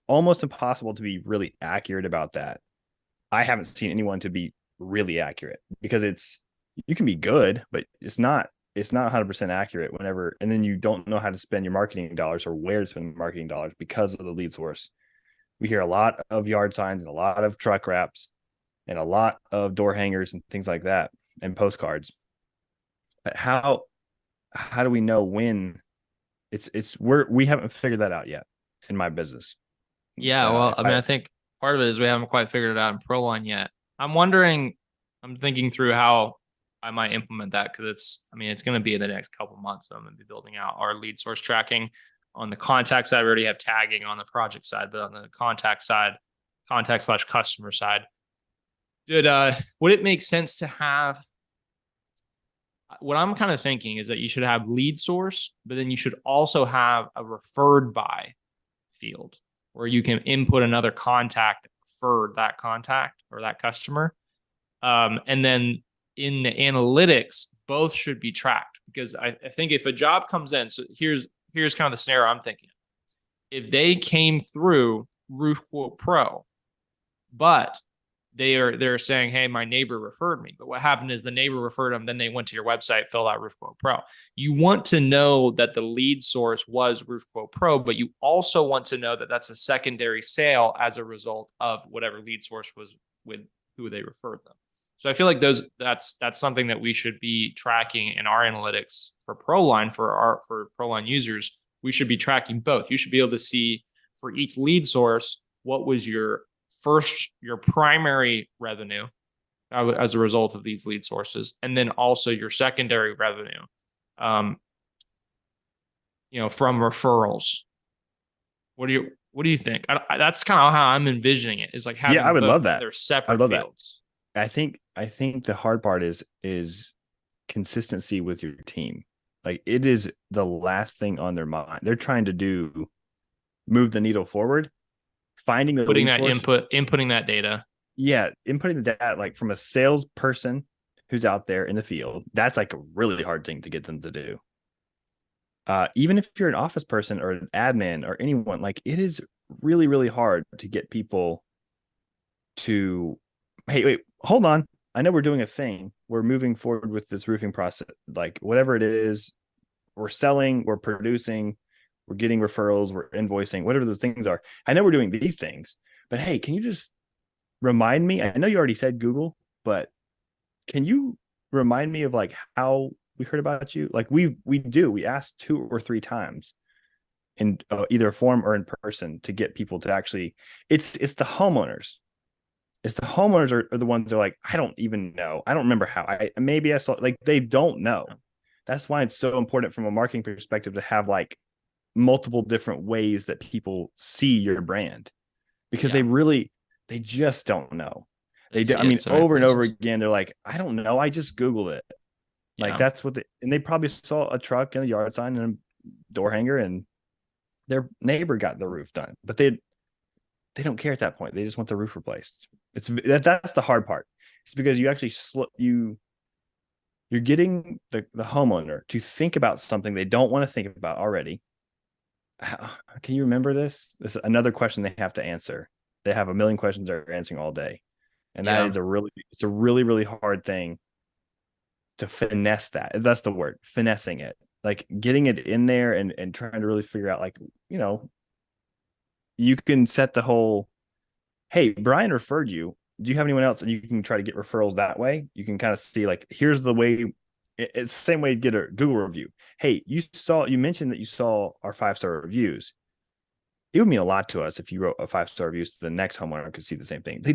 almost impossible to be really accurate about that. I haven't seen anyone to be really accurate because you can be good, but it's not 100% accurate whenever, and then you don't know how to spend your marketing dollars or where to spend marketing dollars because of the lead source. We hear a lot of yard signs and a lot of truck wraps and a lot of door hangers and things like that and postcards. But how do we know when we haven't figured that out yet in my business. Yeah, well, If I mean, I I think part of it is we haven't quite figured it out in Proline yet. I'm wondering, I'm thinking through how I might implement that because I mean, it's going to be in the next couple months. So I'm going to be building out our lead source tracking on the contact side. We already have tagging on the project side, but on the contact side, contact/customer side, would it make sense to have? What I'm kind of thinking is that you should have lead source, but then you should also have a referred by field where you can input another contact that referred that contact or that customer. And then in the analytics, both should be tracked because I think if a job comes in, so here's kind of the scenario I'm thinking. If they came through Roof Quote Pro, but they're saying, hey, my neighbor referred me. But what happened is the neighbor referred them, then they went to your website, filled out Roof Quote Pro. You want to know that the lead source was Roof Quote Pro, but you also want to know that that's a secondary sale as a result of whatever lead source was with who they referred them. So I feel like that's something that we should be tracking in our analytics for Proline for Proline users. We should be tracking both. You should be able to see for each lead source what was your primary revenue as a result of these lead sources, and then also your secondary revenue, um, from referrals. What do you think? That's kind of how I'm envisioning it. Is like Yeah, I having would love both. that. They're I would separate love that. fields. I think the hard part is consistency with your team. Like it is the last thing on their mind. They're trying to move the needle forward, finding the Putting lead that source. inputting that data. Yeah, inputting the data like from a salesperson who's out there in the field. That's like a really hard thing to get them to do. Even if you're an office person or an admin or anyone, like it is really, really hard to get people to, hey, wait, hold on. I know we're doing a thing. We're moving forward with this roofing process, like whatever it is, we're selling, we're producing, we're getting referrals, we're invoicing, whatever those things are. I know we're doing these things, but hey, can you just remind me? I know you already said Google, but can you remind me of like how we heard about you? Like we asked 2 or 3 times in either form or in person to get people to actually. It's the homeowners. It's the homeowners are the ones that are like, I don't even know. I don't remember how. I saw, like they don't know. That's why it's so important from a marketing perspective to have like multiple different ways that people see your brand because Yeah, they just don't know. they I see it in mean, so many over and over places. again, they're like, I don't know. I just Googled it. Like Yeah, and they probably saw a truck and a yard sign and a door hanger and their neighbor got the roof done, but they don't care at that point. They just want the roof replaced. That's the hard part. It's because you actually you're getting the homeowner to think about something they don't want to think about already. Can you remember this? This is another question they have to answer. They have a million questions they're answering all day. And that yeah, is it's a really, really hard thing to finesse that. That's the word, finessing it. Like getting it in there and trying to really figure out like, you know, you can set the whole, hey, Brian referred you. Do you have anyone else? And you can try to get referrals that way. You can kind of see like, here's the way. It's the same way to get a Google review. Hey, you mentioned that you saw our 5-star reviews. It would mean a lot to us if you wrote a 5-star review so the next homeowner could see the same thing. They